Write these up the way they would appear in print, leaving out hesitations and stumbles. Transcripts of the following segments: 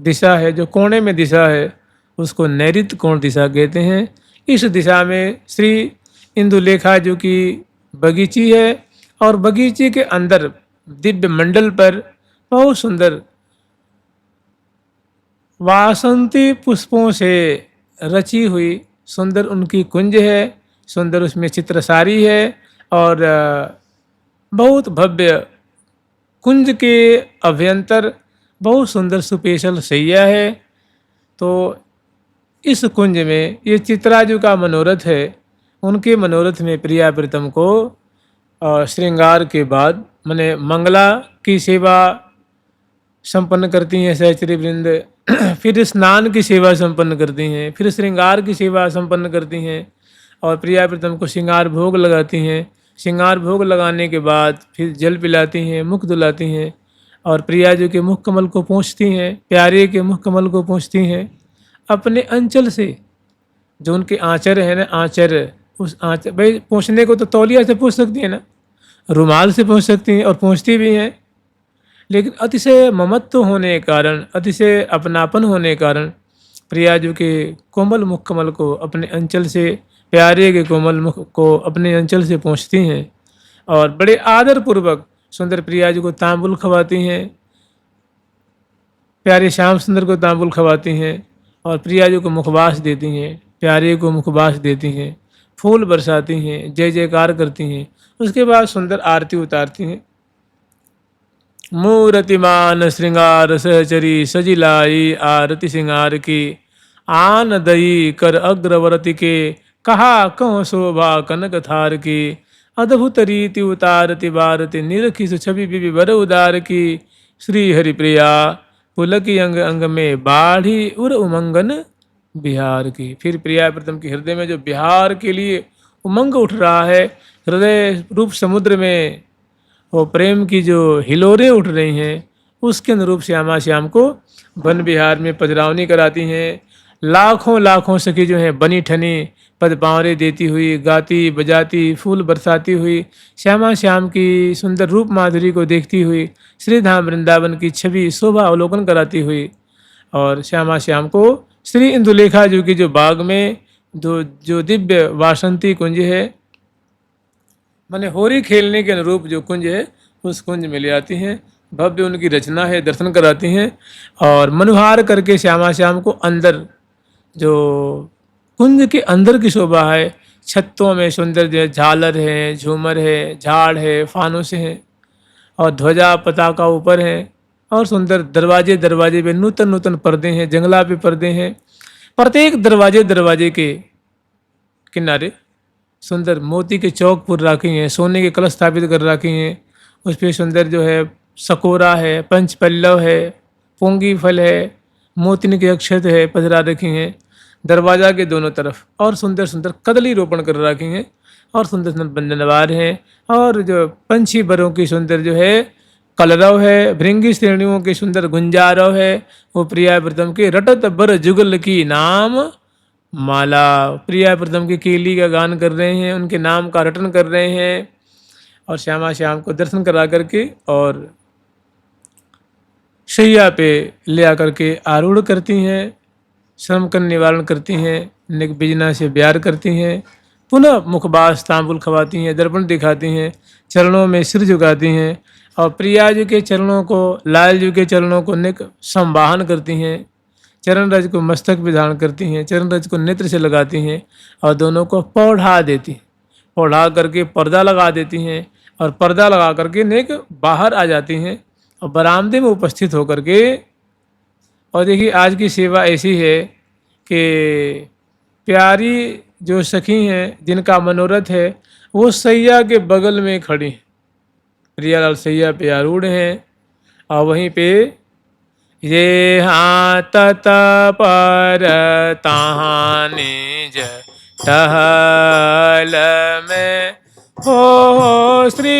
दिशा है, जो कोने में दिशा है, उसको नैऋत्य कोण दिशा कहते हैं। इस दिशा में श्री इंदुलेखा जो कि बगीची है, और बगीचे के अंदर दिव्य मंडल पर बहुत सुंदर वासंती पुष्पों से रची हुई सुंदर उनकी कुंज है, सुंदर उसमें चित्रसारी है, और बहुत भव्य कुंज के अभ्यंतर बहुत सुंदर सुपेशल शैया है। तो इस कुंज में ये चित्राजू का मनोरथ है। उनके मनोरथ में प्रिया प्रीतम को श्रृंगार के बाद माने मंगला की सेवा संपन्न करती हैं सहचरी वृंद, फिर स्नान की सेवा संपन्न करती हैं, फिर श्रृंगार की सेवा संपन्न करती हैं, और प्रिया प्रीतम को श्रृंगार भोग लगाती हैं। श्रृंगार भोग लगाने के बाद फिर जल पिलाती हैं, मुख धुलाती हैं, और प्रिया जी के मुख कमल को पोंछती हैं, प्यारे के मुख कमल को पोंछती हैं अपने अंचल से। जो उनके आंचर है ना, आंचर, उस आंचर भाई पोंछने को तो तौलिया से पोंछ सकती है ना, रुमाल से पोंछ सकती हैं, और पोंछती भी हैं, लेकिन अतिशय ममत्व होने के कारण, अतिशय अपनापन होने के कारण प्रिया जी के कोमल मुख कमल को अपने अंचल से, प्यारे के कोमल मुख को अपने अंचल से पोंछती हैं, और बड़े आदर पूर्वक सुंदर प्रिया जी को तांबुल खवाती हैं, प्यारे श्याम सुंदर को तांबुल खवाती हैं, और प्रिया जी को मुखवास देती हैं, प्यारे को मुखवास देती हैं, फूल बरसाती हैं, जय जयकार करती हैं। उसके बाद सुंदर आरती उतारती हैं। मूर्तिमान श्रृंगार सहचरी सजिलाई आरती श्रृंगार की, आन दई कर अग्रवर्ती के, कहा कहो शोभा कनक थार की, अद्भुत रीति उतारती बारती निरखी छवि विवर उदार की, श्री हरिप्रिया पुलकी अंग अंग में बाढ़ी उर उमंगन बिहार की। फिर प्रिया प्रीतम के हृदय में जो बिहार के लिए उमंग उठ रहा है, हृदय रूप समुद्र में वो प्रेम की जो हिलोरें उठ रही हैं, उसके अनुरूप श्यामा श्याम को वन विहार में पधरावनी कराती हैं। लाखों लाखों सखी जो हैं बनी ठनी पद पावरे देती हुई, गाती बजाती, फूल बरसाती हुई, श्यामा श्याम की सुंदर रूप माधुरी को देखती हुई, श्रीधाम वृंदावन की छवि शोभा अवलोकन कराती हुई, और श्यामा श्याम को श्री इंदुलेखा जी की जो बाग में जो दिव्य वासंती कुंज है, माने होरी खेलने के अनुरूप जो कुंज है, उस कुंज में ले आती हैं। भव्य उनकी रचना है, दर्शन कराती हैं, और मनुहार करके श्यामा श्याम को अंदर जो कुंज के अंदर की शोभा है, छत्तों में सुंदर जो झालर है, झूमर है, झाड़ है, फानुस हैं, और ध्वजा पताका ऊपर है, और सुंदर दरवाजे दरवाजे पे नूतन नूतन पर्दे हैं, जंगला पे पर्दे हैं। प्रत्येक दरवाजे दरवाजे के किनारे सुंदर मोती के चौक पुर रखी हैं, सोने के कलश स्थापित कर रखी हैं। उस पर सुंदर जो है सकोरा है, पंच पल्लव है, पोंगी फल है, मोतिन के अक्षत है, पधरा रखी हैं दरवाजा के दोनों तरफ, और सुंदर सुंदर कदली रोपण कर रखी हैं, और सुंदर सुंदर बंधनवार हैं, और जो पंछी बरों की सुंदर जो है कलरव है, भृंगी श्रेणियों के सुंदर गुंजारव है। वो प्रिया प्रीतम के रटत बर जुगल की नाम माला, प्रिया प्रीतम की केली का गान कर रहे हैं, उनके नाम का रटन कर रहे हैं, और श्यामा श्याम को दर्शन करा करके और शैया पे ले आकर के आरूढ़ करती हैं, श्रम का निवारण करती हैं, निक बिजना से ब्यार करती हैं, पुनः मुखबास तांबुल खवाती हैं, दर्पण दिखाती हैं, चरणों में सिर झुकाती हैं, और प्रिया जी के चरणों को, लाल जी के चरणों को निक संवाहन करती हैं, चरण रज को मस्तक पे धारण करती हैं, चरण रज को नेत्र से लगाती हैं, और दोनों को पौढ़ा देती हैं, पौढ़ा करके पर्दा लगा देती हैं, और पर्दा लगा करके नेक बाहर आ जाती हैं, और बरामदे में उपस्थित होकर के। और देखिए आज की सेवा ऐसी है कि प्यारी जो सखी हैं जिनका मनोरथ है, वो सैया के बगल में खड़ी हैं, प्रियालाल सैया पे आरूढ़ हैं, और वहीं पे ये हाथ पर तहाँ निज टहल में हो श्री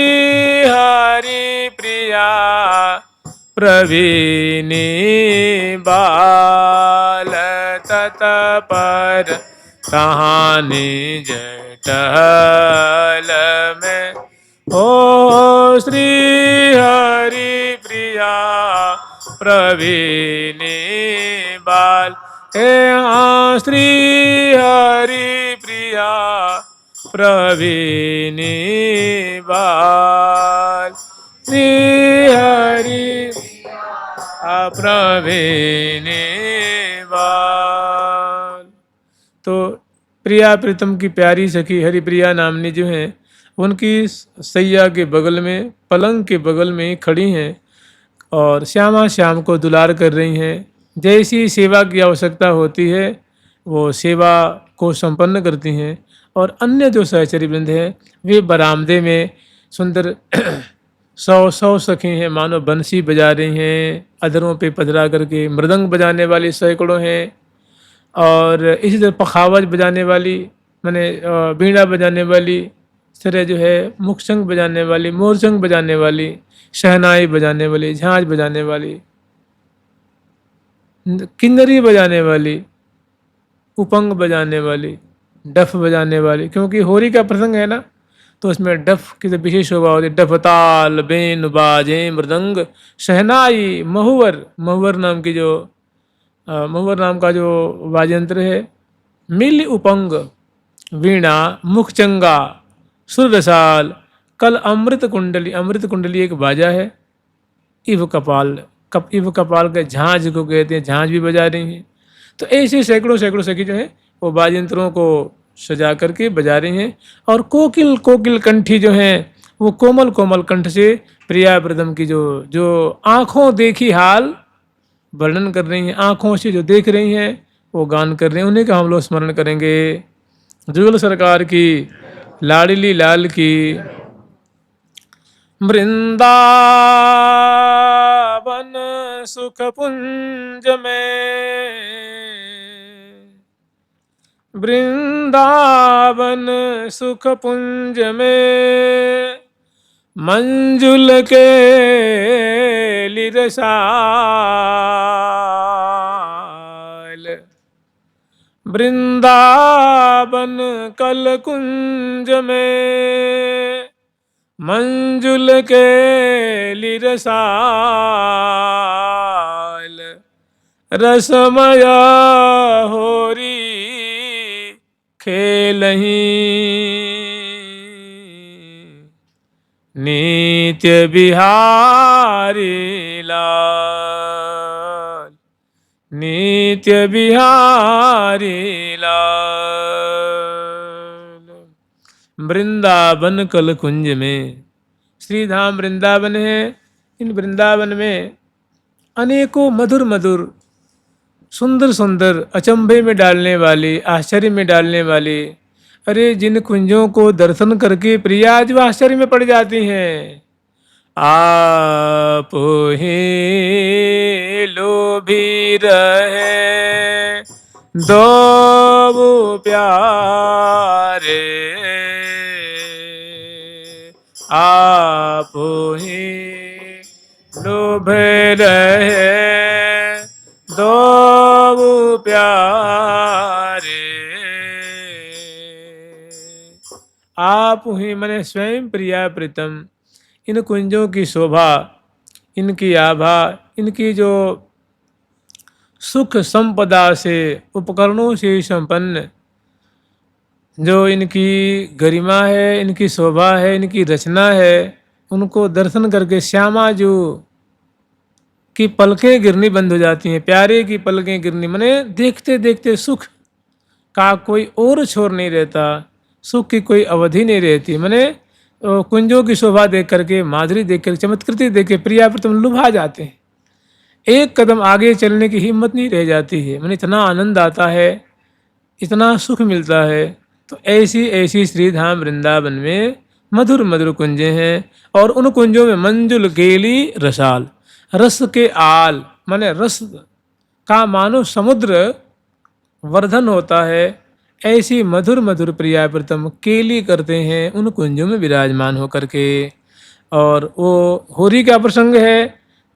हरि प्रिया प्रवीणी बाल तत पर तहाँ निज टहल में हो श्री हरि प्रिया प्रवीणी बाल। हे श्री हरि प्रिया प्रवीणी बाल। श्री हरि प्रवीणी बाल। तो प्रिया प्रीतम की प्यारी सखी हरिप्रिया नामनी जो हैं, उनकी सैया के बगल में, पलंग के बगल में खड़ी हैं और श्यामा श्याम को दुलार कर रही हैं। जैसी सेवा की आवश्यकता होती है वो सेवा को संपन्न करती हैं। और अन्य जो सहचरी वृंद हैं वे बरामदे में सुंदर सौ सखी हैं, मानो बंसी बजा रही हैं, अधरों पे पधरा करके। मृदंग बजाने वाली सैकड़ों हैं और इसी तरह पखावज बजाने वाली, माने बीड़ा बजाने वाली, इस तरह जो है मुखशंख बजाने वाली, मोरशंख बजाने वाली, शहनाई बजाने वाली, झांझ बजाने वाली, किन्नरी बजाने वाली, उपंग बजाने वाली, डफ बजाने वाली। क्योंकि होरी का प्रसंग है ना, तो उसमें डफ की तो विशेष शोभा होती है। डफ, ताल, बेन, बाजे, मृदंग, शहनाई, महुवर, महुवर नाम की जो महुवर नाम का जो वाद्ययंत्र है, मिल, उपंग, वीणा, मुखचंगा, सुररसाल, कल अमृत कुंडली। अमृत कुंडली एक बाजा है। इव कपाल, इव कपाल के झांझ को कहते हैं, झांझ भी बजा रही हैं। तो ऐसे सैकड़ों सैकड़ों सखी जो है वो वाद्ययंत्रों को सजा करके बजा रही हैं। और कोकिल कोकिल कंठी जो हैं वो कोमल कोमल कंठ से प्रिया प्रीतम की जो जो आँखों देखी हाल वर्णन कर रही हैं। आँखों से जो देख रही हैं वो गान कर रहे हैं। उन्हीं का हम लोग स्मरण करेंगे। जुगल सरकार की, लाडली लाल की। वृंदावन सुख पुंज में, वृंदावन सुख पुंज में, मंजुल के लिरसाल। वृंदावन कल कुंज में, मंजुल के लिरसाल। रसमय होरी खेलहीं, नित्य बिहारी लाल, नित्य बिहारी लाल। वृंदावन कल कुंज में, श्रीधाम वृंदावन है। इन वृंदावन में अनेकों मधुर मधुर, सुंदर सुंदर, अचंभे में डालने वाली, आश्चर्य में डालने वाली, अरे जिन कुंजों को दर्शन करके प्रिया आज आश्चर्य में पड़ जाती हैं। आप ही लोभी रहे दो प्यारे, आप ही लोभ रहे दो प्यारे। आप ही मने स्वयं प्रिया प्रीतम। इन कुंजों की शोभा, इनकी आभा, इनकी जो सुख संपदा से, उपकरणों से संपन्न जो इनकी गरिमा है, इनकी शोभा है, इनकी रचना है, उनको दर्शन करके श्यामा जो की पलकें गिरनी बंद हो जाती हैं। प्यारे की पलकें गिरनी मने देखते देखते सुख का कोई और छोर नहीं रहता, सुख की कोई अवधि नहीं रहती। मने कुंजों की शोभा देख करके, माधुरी देख कर, चमत्कृति देख के प्रिया प्रीतम लुभा जाते हैं। एक कदम आगे चलने की हिम्मत नहीं रह जाती है। मने इतना आनंद आता है, इतना सुख मिलता है। तो ऐसी ऐसी श्रीधाम वृंदावन में मधुर मधुर कुंजें हैं। और उन कुंजों में मंजुल केली रसाल, रस के आल, माने रस का मानो समुद्र वर्धन होता है। ऐसी मधुर मधुर प्रिया प्रीतम केली करते हैं उन कुंजों में विराजमान होकर के। और वो होरी का प्रसंग है,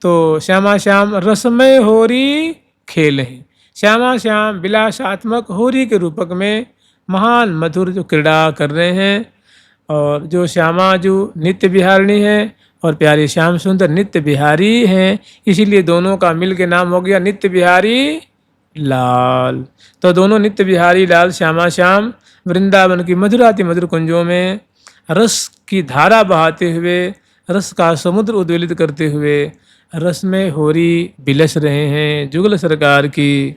तो श्यामा श्याम रसमय होरी खेल हैं। श्यामा श्याम विलासात्मक होरी के रूपक में महान मधुर जो क्रीड़ा कर रहे हैं। और जो श्यामा जो नित्य विहारिणी है और प्यारे श्याम सुंदर नित्य बिहारी हैं, इसीलिए दोनों का मिल के नाम हो गया नित्य बिहारी लाल। तो दोनों नित्य बिहारी लाल श्यामा श्याम वृंदावन की मधुराति मधुर कुंजों में रस की धारा बहाते हुए, रस का समुद्र उद्वेलित करते हुए रस में होरी बिलस रहे हैं। जुगल सरकार की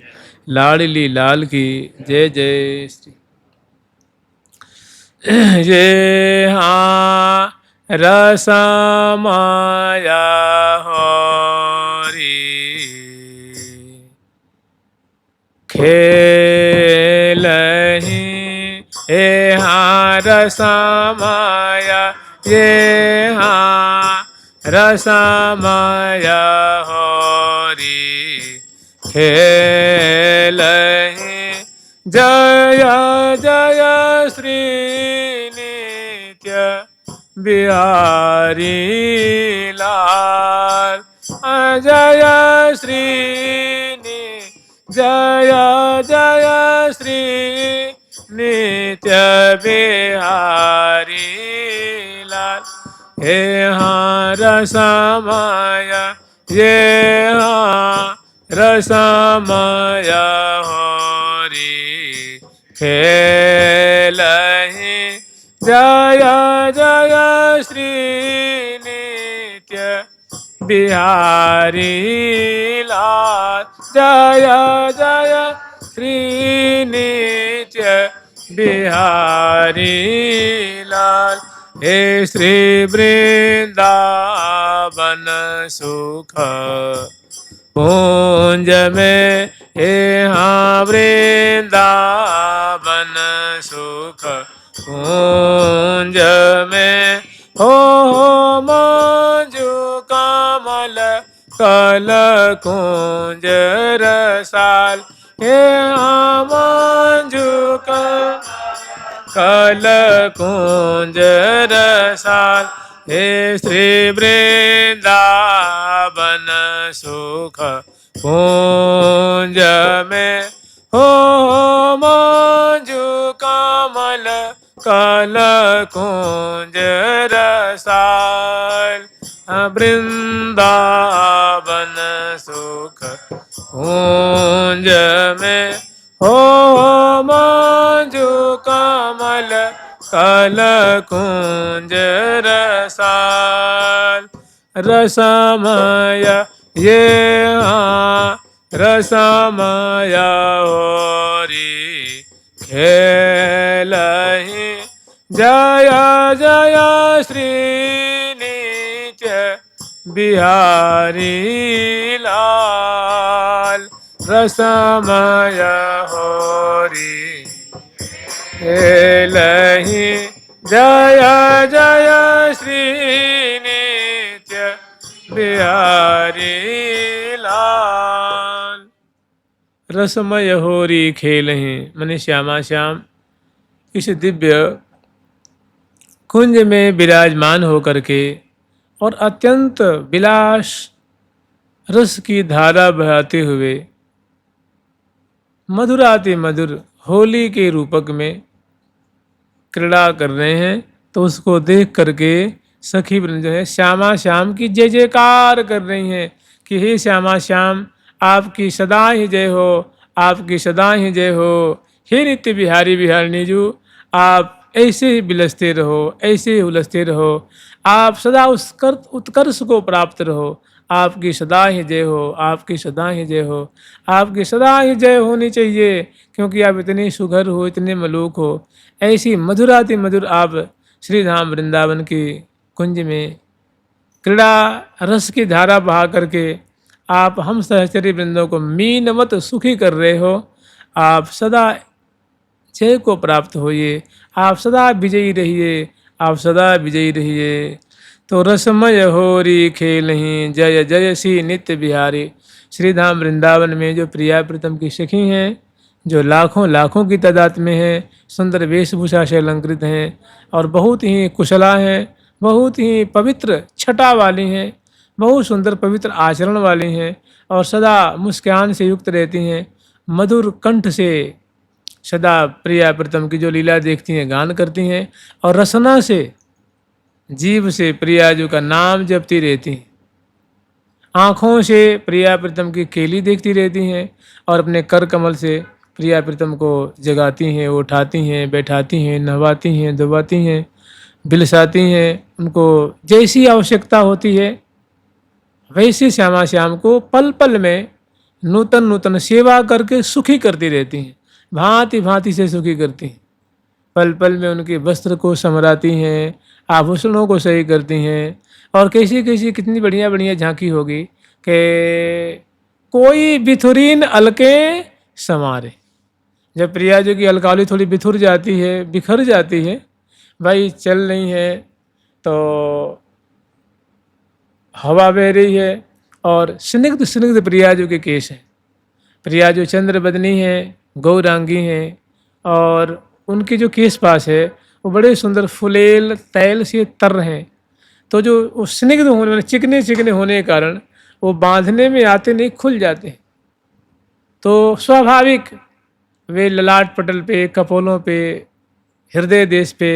लाडली लाल की जय जय श्री। ये हाँ रसमाया होरी खेलहि, ये हाँ रसमाया, ये हाँ रसमाया होरी खेलहि। जय जय श्री नित्य बिहारी लाल, जय श्री जय जय श्री नित्य बिहारी लाल। हे हाँ रसमाया, ये हाँ रसमाया होरी खेलहि। जय जय श्री नित्य बिहारी लाल, जय जय श्री नित्य बिहारी लाल। हे श्री वृंदावन सुख कुंज में, हे हाँ वृंदावन सुख कुंज में, हो मंजू कमल कल कुंज रसाल। हे हाँ मंजू कल कुंज रसाल। हे श्री वृंदावन सुख कुंज में, हो मंजू कमल कल कुंज रसाल। वृंदावन सुख कुंज में, हो मंजू कमल कल कुंज रसाल। रसमय ये हाँ रसमय होरी खेलहि। जय जय श्री नित्य बिहारी लाल, रसमय होरी खेलहि। जय जय श्री नित्य बिहारी लाल। रसमय होरी खेलहि मने श्यामा श्याम इस दिव्य कुंज में विराजमान होकर के और अत्यंत विलास रस की धारा बहाते हुए मधुराति मधुर होली के रूपक में क्रीड़ा कर रहे हैं। तो उसको देख करके सखी वृंद जो है श्यामा श्याम की जय जयकार कर रही हैं कि हे श्यामा श्याम आपकी सदा ही जय हो, आपकी सदा ही जय हो। हे नित्य बिहारी बिहारिणी जू आप ऐसे ही बिलसते रहो, ऐसे ही उलझते रहो, आप सदा उस उत्कर्ष को प्राप्त रहो। आपकी सदा ही जय हो, आपकी सदा ही जय हो, आपकी सदा ही जय होनी चाहिए, क्योंकि आप इतने सुघर हो, इतने मलूक हो। ऐसी मधुराति मधुर आप श्री धाम वृंदावन की कुंज में क्रीड़ा रस की धारा बहा करके आप हम सहचरी वृंदों को मीनवत सुखी कर रहे हो। आप सदा जय को प्राप्त होइए, आप सदा विजयी रहिए, आप सदा विजयी रहिए। तो रसमय होरी खेलहि, जय जय श्री नित्य बिहारी। श्री धाम वृंदावन में जो प्रिया प्रीतम की सखी हैं, जो लाखों लाखों की तादाद में हैं, सुंदर वेशभूषा से अलंकृत हैं और बहुत ही कुशला हैं, बहुत ही पवित्र छटा वाली हैं, बहुत सुंदर पवित्र आचरण वाली हैं और सदा मुस्कान से युक्त रहती हैं। मधुर कंठ से सदा प्रिया प्रीतम की जो लीला देखती हैं गान करती हैं और रसना से जीभ से प्रियाजू का नाम जपती रहती हैं, आँखों से प्रिया प्रीतम की केली देखती रहती हैं और अपने कर कमल से प्रिया प्रीतम को जगाती हैं, उठाती हैं, बैठाती हैं, नहवाती हैं, धुवाती हैं, बिलसाती हैं। उनको जैसी आवश्यकता होती है वैसे श्यामा श्याम को पल पल में नूतन नूतन सेवा करके सुखी करती रहती हैं, भांति भांति से सुखी करती हैं। पल पल में उनके वस्त्र को समराती हैं, आभूषणों को सही करती हैं। और कैसी कैसी कितनी बढ़िया बढ़िया झांकी होगी कि कोई बिथुरीन अलके समारे। जब प्रिया जी की अलकावली थोड़ी बिथुर जाती है, बिखर जाती है, भाई चल रही है तो हवा बह रही है और स्निग्ध स्निग्ध प्रियाजू के केश हैं। प्रियाजू चंद्र बदनी है, गौरांगी हैं और उनके जो केश पास है वो बड़े सुंदर फुलेल तैल से तर रहे हैं। तो जो वो स्निग्ध होने वाले चिकने चिकने होने के कारण वो बांधने में आते नहीं, खुल जाते हैं। तो स्वाभाविक वे ललाट पटल पे, कपोलों पे, हृदय देश पे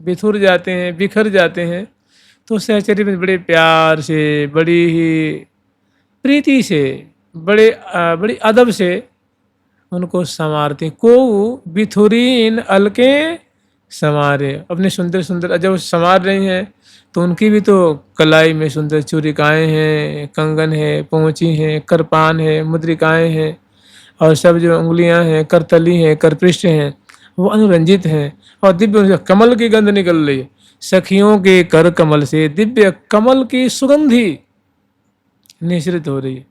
बिथुर जाते हैं, बिखर जाते हैं। तो सहचर्य में बड़े प्यार से, बड़ी ही प्रीति से, बड़ी अदब से उनको संवारते। को बिथुरीन अलके संवारे, अपने सुंदर सुंदर जब संवार रही हैं तो उनकी भी तो कलाई में सुंदर चूरिकाएँ हैं, कंगन है, पहुँची हैं, करपान है, मुद्रिकाएँ हैं और सब जो उंगलियां हैं, करतली हैं, करपृष्ठ हैं, वो अनुरंजित हैं और दिव्य कमल की गंध निकल रही है। सखियों के कर कमल से दिव्य कमल की सुगंधी निश्रित हो रही है।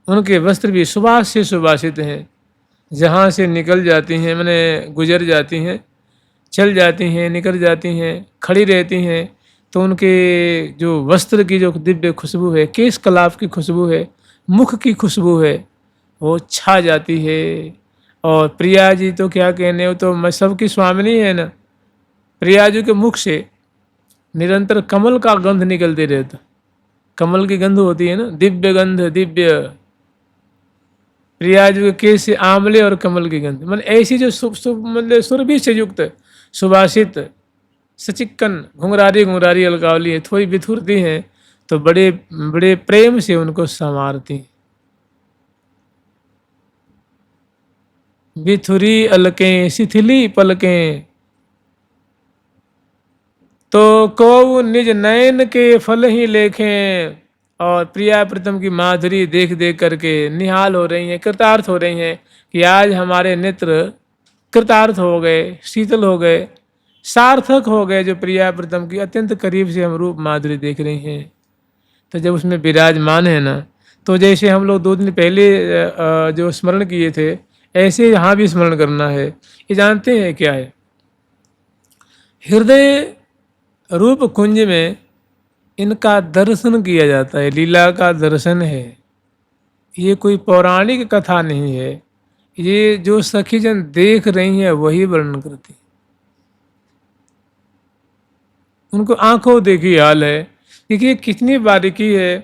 उनके वस्त्र भी सुवास से सुवासित हैं। जहाँ से निकल जाती हैं, मैंने गुजर जाती हैं, चल जाती हैं, निकल जाती हैं, खड़ी रहती हैं, तो उनके जो वस्त्र की जो दिव्य खुशबू है, केश कलाप की खुशबू है, मुख की खुशबू है, वो छा जाती है। और प्रिया जी तो क्या कहने, हो तो मैं सबकी स्वामिनी है ना। प्रिया जी के मुख से निरंतर कमल का गंध निकलते रहता। कमल की गंध होती है ना, दिव्य गंध, दिव्य। प्रिया जी के केस से आंवले और कमल की गंध, मतलब ऐसी जो मतलब सुरभि से युक्त सुभाषित सचिक्कन घुंघरारी घुंघरारी अलकावली है, थोड़ी बिथुरती हैं तो बड़े बड़े प्रेम से उनको संवारती। बिथुरी अलकें शिथिली पलकें, तो को निज नयन के फल ही लेखें। और प्रिया प्रीतम की माधुरी देख देख करके निहाल हो रही हैं, कृतार्थ हो रही हैं कि आज हमारे नेत्र कृतार्थ हो गए, शीतल हो गए, सार्थक हो गए। जो प्रिया प्रीतम की अत्यंत करीब से हम रूप माधुरी देख रही हैं, तो जब उसमें विराजमान है ना, तो जैसे हम लोग 2 दिन पहले जो स्मरण किए थे, ऐसे यहाँ भी स्मरण करना है। ये जानते हैं क्या है, हृदय रूप कुंज में इनका दर्शन किया जाता है, लीला का दर्शन है। ये कोई पौराणिक कथा नहीं है, ये जो सखी जन देख रही हैं वही वर्णन करती। उनको आंखों देखी हाल है। देखिए कितनी बारीकी है।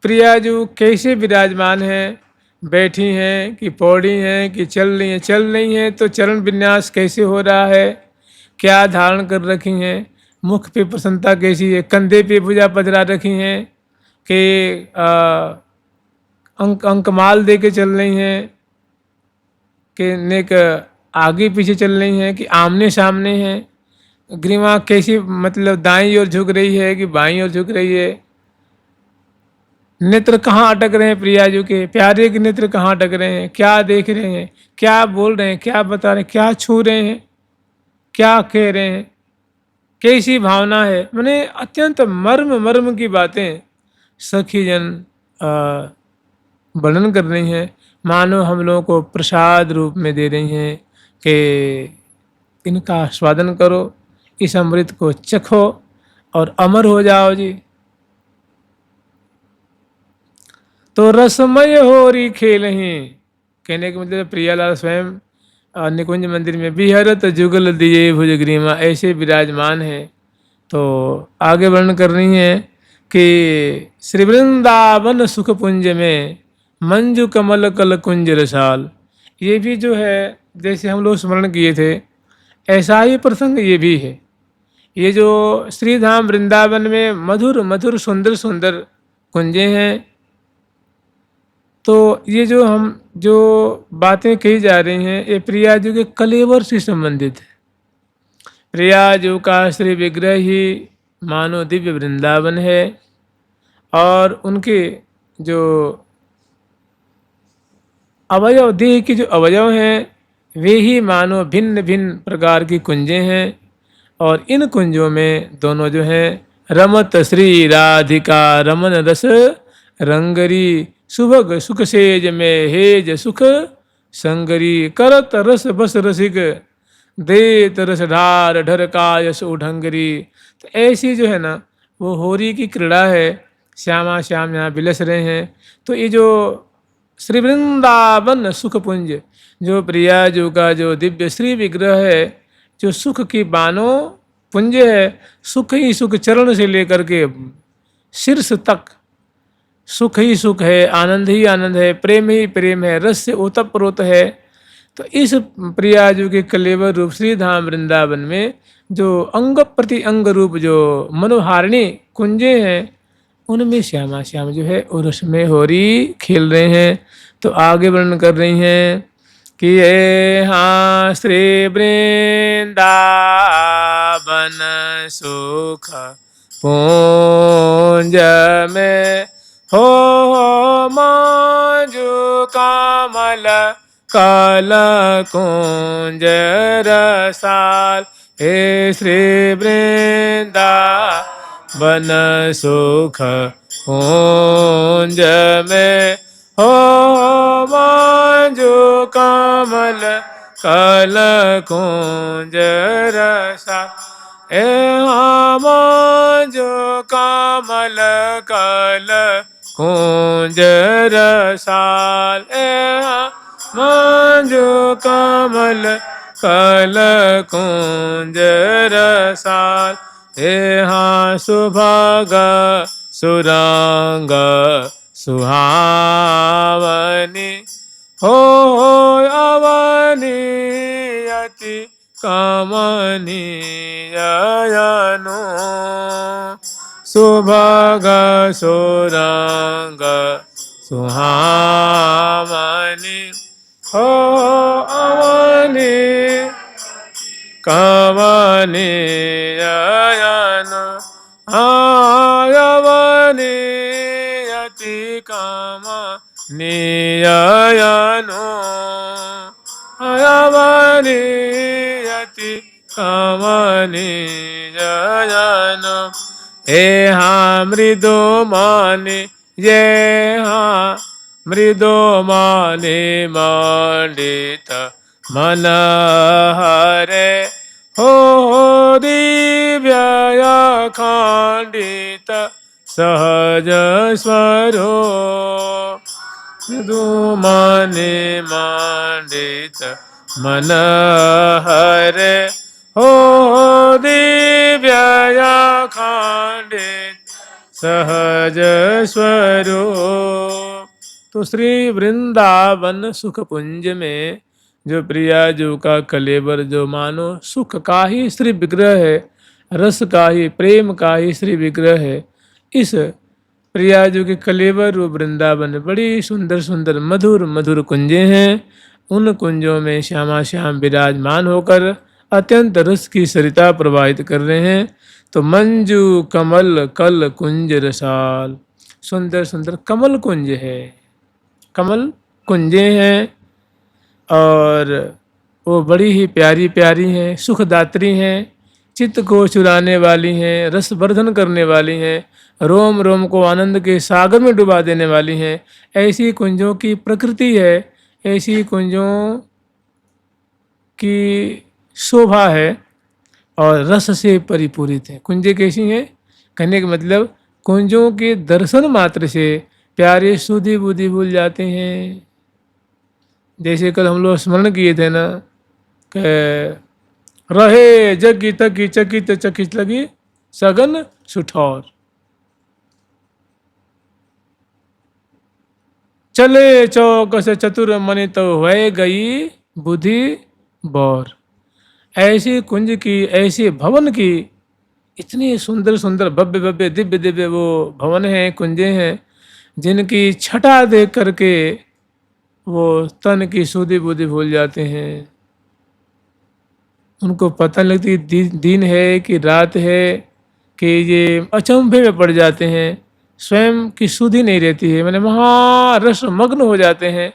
प्रिया जो कैसे विराजमान है, बैठी हैं कि पौड़ी हैं कि चल रही हैं, चल रही हैं तो चरण विन्यास कैसे हो रहा है, क्या धारण कर रखी हैं, मुख पे प्रसन्नता कैसी है, कंधे पे भुजा पधरा रखी हैं कि अंकमाल दे के चल रही हैं कि नेक आगे पीछे चल रही हैं कि आमने सामने हैं, ग्रीवा कैसी मतलब दाईं ओर झुक रही है कि बाईं ओर झुक रही है, नेत्र कहाँ अटक रहे हैं प्रिया जी के, प्यारे के नेत्र कहाँ अटक रहे हैं, क्या देख रहे हैं, क्या बोल रहे हैं, क्या बता रहे हैं, क्या छू रहे हैं, क्या कह रहे हैं, कैसी भावना है। मैंने अत्यंत मर्म मर्म की बातें सखी जन वर्णन कर रही हैं, मानो हम लोगों को प्रसाद रूप में दे रही हैं कि इनका स्वादन करो, इस अमृत को चखो और अमर हो जाओ जी। तो रसमय हो री खेल ही, कहने के मतलब प्रियालाल स्वयं निकुंज मंदिर में बिहरत जुगल दिए भुजग्रीमा ऐसे विराजमान है। तो आगे वर्णन कर रही हैं कि श्री वृंदावन सुख पुंज में मंजू कमल कल कुंज रसाल। ये भी जो है जैसे हम लोग स्मरण किए थे, ऐसा ही प्रसंग ये भी है। ये जो श्रीधाम वृंदावन में मधुर मधुर सुंदर सुंदर कुंजे हैं, तो ये जो बातें कही जा रही हैं ये प्रियाजू के कलेवर से संबंधित है। प्रियाजू का श्री विग्रह ही मानो दिव्य वृंदावन है, और उनके जो अवयव, देह के जो अवयव हैं वे ही मानो भिन्न भिन्न प्रकार की कुंजें हैं। और इन कुंजों में दोनों जो हैं रमत श्री राधिका रमन रस रंगरी, सुभग सुख सेज में हेज सुख संगरी, करत रस बस रसिक देत रस ढार ढर कायस उढंगरी। तो ऐसी जो है ना वो होरी की क्रीड़ा है, श्यामा श्याम यहाँ बिलस रहे हैं। तो ये जो श्री वृंदावन सुखपुंज, जो प्रियाजू का जो दिव्य श्री विग्रह है, जो सुख की बानो पुंज है, सुख ही सुख, चरण से लेकर के शीर्ष तक सुख ही सुख है, आनंद ही आनंद है, प्रेम ही प्रेम है, रस से ओतप्रोत है। तो इस प्रियाजू के कलेवर रूप श्री धाम वृंदावन में जो अंग प्रति अंग रूप जो मनोहारिणी कुंजे हैं, उनमें श्यामा श्याम जो है उर्स में होरी खेल रहे हैं। तो आगे वर्णन कर रही हैं कि ये हाँ श्री वृंदावन सुख पुंज में हो मांजू कमल कल कुंज रसाल, हे श्री वृंदावन सुख पुंज में हो मांजू कमल कल कुंज रसा, ए मांजू कमल कल कुंज रसाल, ए मांजू कमल कल कुंज रसाल, हे हाँ सुभग सुरंग सुहावनी हो अवनी अति कमनीयनो, सुभग सुरंग सुहावनी हो अवनी कमनीयन, आयवनी अति कमनीयनो, आयवनी अति कमनीयनो, हे हाँ मृदु माने, ये हाँ मृदु माने मंडित मन हरे, हो दिव्य खंडित सहज स्वरो, मृदु माने मंडित मन हरे, हो दिव्य खंडित सहज स्वरूप। तो श्री वृंदावन सुखपुंज में जो प्रियाजू का कलेवर जो मानो सुख का ही श्री विग्रह है, रस का ही, प्रेम का ही श्री विग्रह है, इस प्रियाजू के कलेवर रूप वृंदावन में बड़ी सुंदर सुंदर मधुर मधुर कुंजें हैं। उन कुंजों में श्यामा श्याम विराजमान होकर अत्यंत रस की सरिता प्रवाहित कर रहे हैं। तो मंजू कमल कल कुंज रसाल, सुंदर सुंदर कमल कुंज है, कमल कुंजे हैं, और वो बड़ी ही प्यारी प्यारी हैं, सुखदात्री हैं, चित्त को चुराने वाली हैं, रसवर्धन करने वाली हैं, रोम रोम को आनंद के सागर में डुबा देने वाली हैं। ऐसी कुंजों की प्रकृति है, ऐसी कुंजों की शोभा है और रस से परिपूरित है। कुंजें कैसी हैं कहने का मतलब, कुंजों के दर्शन मात्र से प्यारे सुधि बुद्धि भूल जाते हैं। जैसे कल हम लोग स्मरण किए थे ना कि रहे जगी तकी चकित चकित लगी सगन सुठौर, चले चौक से चतुर मनि तो वह गई बुद्धि बौर। ऐसी कुंज की, ऐसे भवन की इतने सुंदर सुंदर भव्य भव्य दिव्य दिव्य वो भवन हैं, कुंजे हैं, जिनकी छटा देख करके वो तन की सुधि बुद्धि भूल जाते हैं। उनको पता नहीं लगती दिन है कि रात है, कि ये अचंभे में पड़ जाते हैं, स्वयं की सुधि नहीं रहती है, मैंने महारस मग्न हो जाते हैं।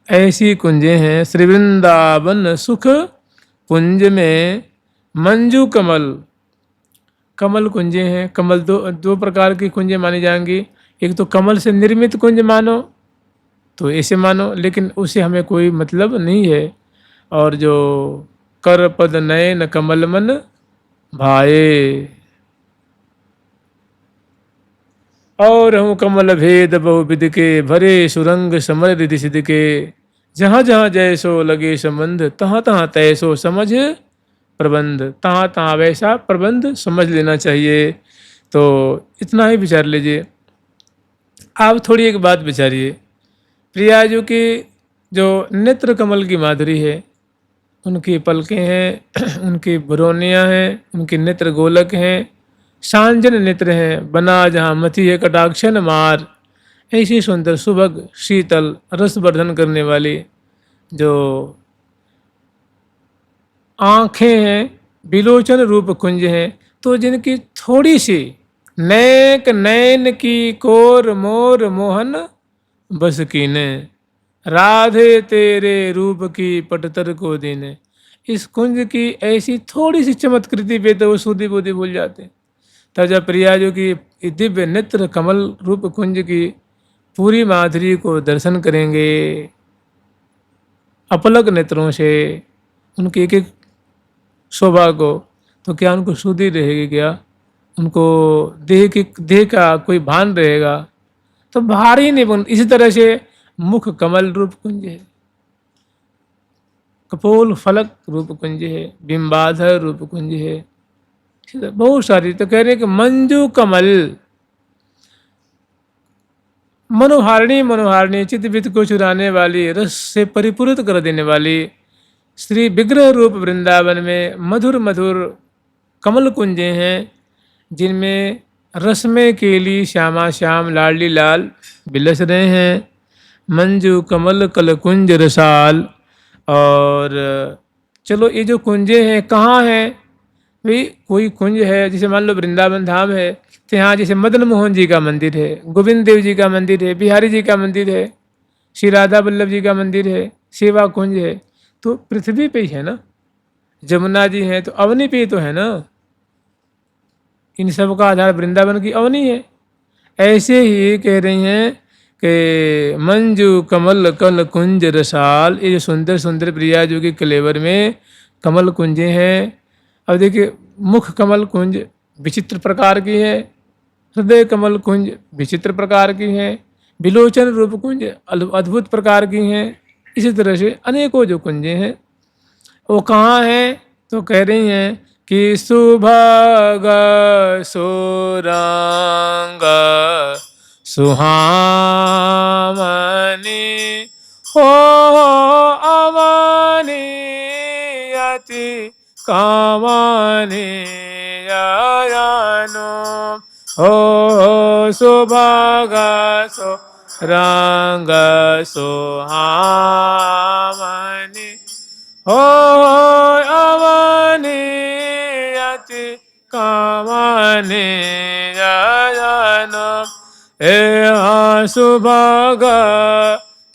ऐसी कुंजें हैं श्री वृंदावन सुख कुंज में मंजू कमल। कमल कुंजें हैं। कमल दो दो प्रकार की कुंजें मानी जाएंगी। एक तो कमल से निर्मित कुंज मानो तो ऐसे मानो, लेकिन उससे हमें कोई मतलब नहीं है। और जो कर पद नयन कमल मन भाए, और हूँ कमल भेद बहुविध के भरे सुरंग समर रिधि सिद्ध के, जहाँ जहाँ जैसो लगे संबंध तहाँ तहाँ तैसो समझ प्रबंध। तहाँ तहाँ वैसा प्रबंध समझ लेना चाहिए। तो इतना ही विचार लीजिए। आप थोड़ी एक बात विचारिए, प्रियाजू की जो नेत्र कमल की माधुरी है, उनकी पलकें हैं, उनकी भुरोनियाँ हैं, उनके नेत्र गोलक हैं, सांजन नेत्र हैं, बना जहाँ मति है कटाक्षन मार। ऐसी सुंदर सुभग शीतल रसवर्धन करने वाली जो आँखें हैं, बिलोचन रूप कुंज हैं, तो जिनकी थोड़ी सी नैक नैन की कोर मोर मोहन बस कीने, राधे तेरे रूप की पटतर को दीने। इस कुंज की ऐसी थोड़ी सी चमत्कृति पे तो वो सुधि बुद्धि भूल जाते हैं। तब जब प्रियाजू की दिव्य नेत्र कमल रूप कुंज की पूरी माधुरी को दर्शन करेंगे अपलक नेत्रों से, उनके एक एक शोभा को, तो क्या उनको सुधि रहेगी? क्या उनको देह का कोई भान रहेगा? तो भारी नहीं बन। इसी तरह से मुख कमल रूप कुंज है, कपोल फलक रूप कुंज है, बिंबाधर रूप कुंज है, बहुत सारी। तो कह रहे कि मंजू कमल, मनोहारिणी मनोहारिणी चित्त वित्त को चुराने वाली, रस से परिपूरित कर देने वाली श्री विग्रह रूप वृंदावन में मधुर मधुर कमल कुंजें हैं, जिनमें रसमय केली श्यामा श्याम लाडली लाल बिलस रहे हैं। मंजू कमल कल कुंज रसाल। और चलो ये जो कुंजें हैं कहाँ हैं भाई? कोई कुंज है, जैसे मान लो वृंदावन धाम है, तो यहाँ जैसे मदन मोहन जी का मंदिर है, गोविंद देव जी का मंदिर है, बिहारी जी का मंदिर है, श्री राधा वल्लभ जी का मंदिर है, सेवा कुंज है, तो पृथ्वी पे ही है ना। जमुना जी हैं तो अवनी पे ही तो है ना। इन सब का आधार वृंदावन की अवनी है। ऐसे ही कह रही हैं कि मंजू कमल कल कुंज रसाल। ये जो सुंदर सुंदर प्रियाजू की कलेवर में कमल कुंजें हैं। अब देखिए, मुख कमल कुंज विचित्र प्रकार की है, हृदय कमल कुंज विचित्र प्रकार की है, बिलोचन रूप कुंज अद्भुत प्रकार की हैं। इसी तरह से अनेकों जो कुंजें हैं वो कहाँ हैं? तो कह रही हैं कि सुभग सुरंग सुहामनी हो अवनी यति कामनी यानो हो सुभग सुरंग सुहामनी हो अवनी यति कामनी यानो। ए सुभग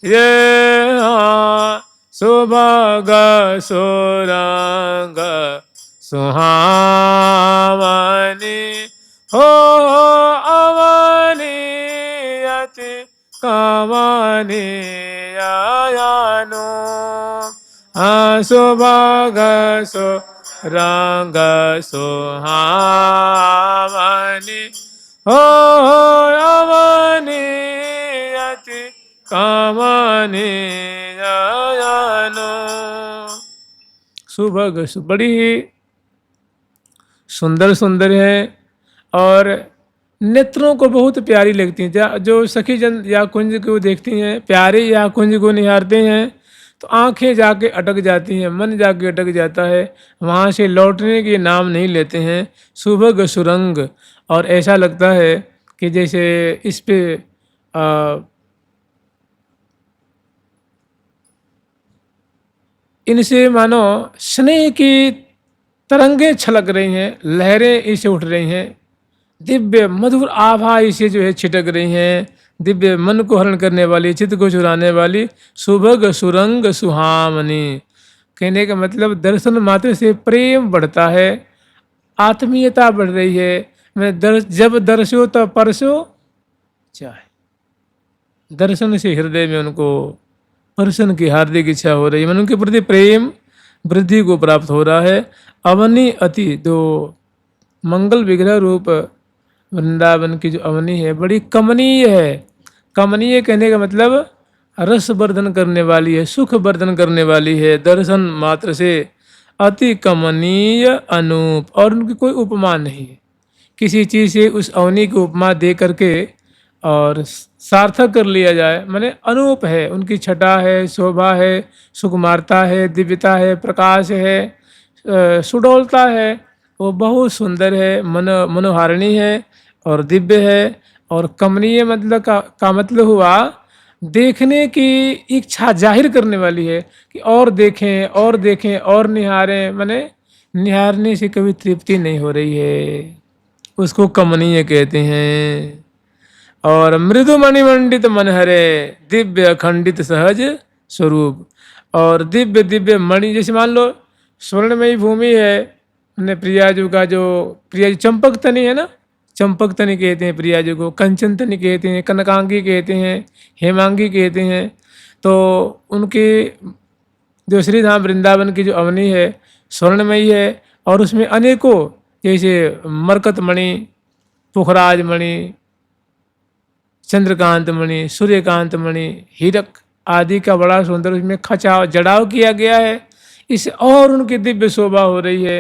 ये सुभग सुरंग सुहामनी हो अवनी यति कामनी यानो। सुभग सुरंग सुहामनी हो अवनी यति कामनी यानो। सुभग बड़ी ही सुंदर सुंदर है और नेत्रों को बहुत प्यारी लगती हैं। जो सखी जन या कुंज को देखती हैं, प्यारे या कुंज को निहारते हैं, तो आंखें जाके अटक जाती हैं, मन जाके अटक जाता है, वहाँ से लौटने के नाम नहीं लेते हैं। सुभग सुरंग, और ऐसा लगता है कि जैसे इस पे इनसे मानो स्नेह की तरंगे छलक रही हैं, लहरें इसे उठ रही हैं, दिव्य मधुर आभा इसे जो है छिटक रही हैं, दिव्य मन को हरण करने वाली, चित्त को चुराने वाली, सुभग सुरंग सुहामनी। कहने का मतलब दर्शन मात्र से प्रेम बढ़ता है, आत्मीयता बढ़ रही है। मैं जब दर्शो तब परसो चाहे, दर्शन से हृदय में उनको दर्शन की हार्दिक इच्छा हो रही है, मन उनके प्रति प्रेम वृद्धि को प्राप्त हो रहा है। अवनी अति, दो मंगल विग्रह रूप वृंदावन की जो अवनी है बड़ी कमनीय है। कमनीय कहने का मतलब रस वर्धन करने वाली है, सुख वर्धन करने वाली है, दर्शन मात्र से अति कमनीय अनूप, और उनकी कोई उपमा नहीं है। किसी चीज़ से उस अवनी की उपमा दे करके और सार्थक कर लिया जाए, माने अनूप है, उनकी छटा है, शोभा है, सुकुमारता है, दिव्यता है, प्रकाश है, सुडौलता है, वो बहुत सुंदर है, मनोहारिणी है और दिव्य है। और कमनीय मतलब का मतलब हुआ देखने की इच्छा जाहिर करने वाली है कि और देखें और देखें और निहारें, माने निहारने से कभी तृप्ति नहीं हो रही है, उसको कमनीय कहते हैं। और मृदु मणिमंडित मनहरे, दिव्य अखंडित सहज स्वरूप, और दिव्य दिव्य मणि, जैसे मान लो स्वर्णमयी भूमि है, हमने प्रियाजू का जो प्रियाजू चंपक तनी है ना, चंपक तनी कहते हैं प्रियाजू को, कंचन तनी कहते हैं, कनकांगी कहते हैं, हेमांगी कहते हैं। तो उनके जो श्रीधाम वृंदावन की जो अवनी है स्वर्णमयी है, और उसमें अनेकों जैसे मरकत मणि, पुखराज मणि, चंद्रकांत मणि, सूर्यकांत मणि, हीरक आदि का बड़ा सुंदर उसमें खचाव जड़ाव किया गया है, इससे और उनकी दिव्य शोभा हो रही है।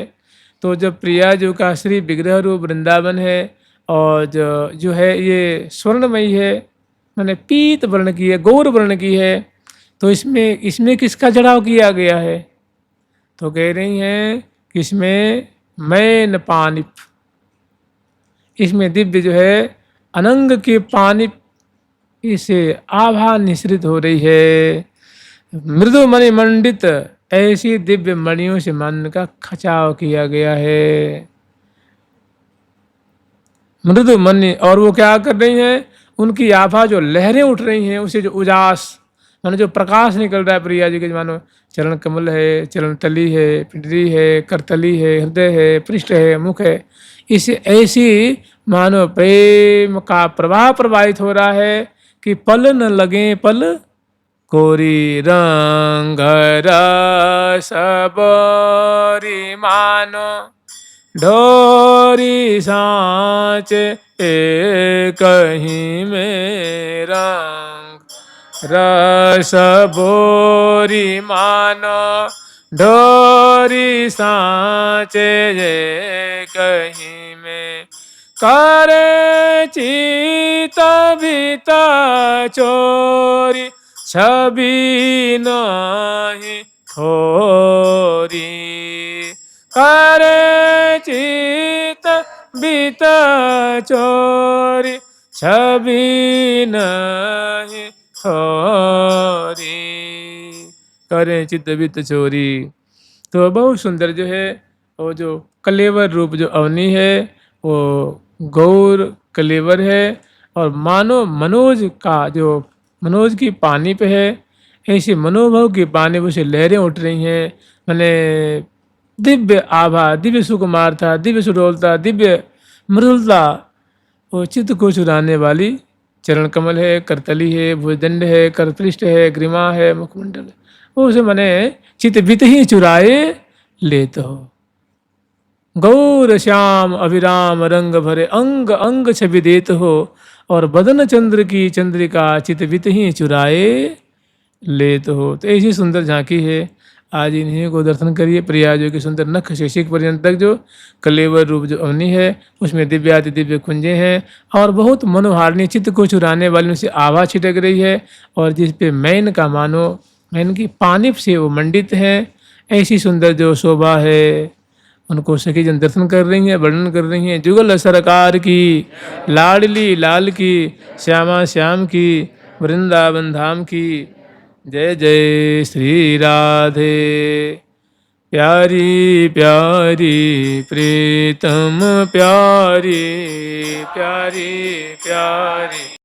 तो जब प्रिया जो का श्री विग्रह रूप वृंदावन है, और जो है ये स्वर्णमयी है, मैंने पीत वर्ण की है, गौर वर्ण की है, तो इसमें किसका जड़ाव किया गया है? तो कह रही हैं कि इसमें मैन पानिप, इसमें दिव्य जो है अनंग के पानी से आभा निश्रित हो रही है। मृदु मणि मंडित, ऐसी दिव्य मणियों से मन का खचाव किया गया है। मृदु मणि, और वो क्या कर रही हैं? उनकी आभा जो लहरें उठ रही हैं, उसे जो उजास मानो जो प्रकाश निकल रहा है प्रिया जी के, मानो चरण कमल है, चरण तली है, पिंडली है, करतली है, हृदय है, पृष्ठ है, मुख है, इसे ऐसी मानो प्रेम का प्रवाह प्रवाहित हो रहा है कि पल न लगे पल कोरी, रंग रस बरी मानो ढोरी सांच एक ही में, रंग रस बोरी मानो ढोरी सांचे कहीं में, करे चित बीता चोरी छवि नहीं थोरी, करे चित बीता चोरी छवि नहीं थोरी, करें चित्त वित्त चोरी। तो बहुत सुंदर जो है वो जो कलेवर रूप जो अवनी है वो गौर कलेवर है, और मानो मनोज का जो मनोज की पानी पे है, ऐसे मनोभव की पानी पे से लहरें उठ रही हैं। मैंने दिव्य आभा, दिव्य सुकुमारता, दिव्य सुडौलता, दिव्य मृदुलता, वो चित्त को चुराने वाली चरण कमल है, करतली है, भुजदंड है, करपृष्ठ है, ग्रीमा है, मुखमंडल है, वो उसे मने चित बित ही चुराए लेत हो। गौर श्याम अभिराम रंग भरे, अंग अंग छवि देत हो, और बदन चंद्र की चंद्रिका चित बित ही चुराए लेत हो। तो ऐसी सुंदर झांकी है। आज इन्हीं को दर्शन करिए। प्रयाजों की सुंदर नख शेषिक पर्यंत तक जो कलेवर रूप जो अवनी है उसमें दिव्याति दिव्य कुंजे हैं, और बहुत मनोहारिणी चित्त को चुराने वाली उनसे आभा छिटक रही है, और जिस पे मैन का मानो इनकी पानिप से वो मंडित है, ऐसी सुंदर जो शोभा है। उनको सखी जन दर्शन कर रही हैं, वर्णन कर रही हैं। जुगल सरकार की, लाडली लाल की, श्यामा श्याम की, वृंदावन धाम की। जय जय श्री राधे। प्यारी प्यारी प्रीतम प्यारी, प्यारी प्यारी।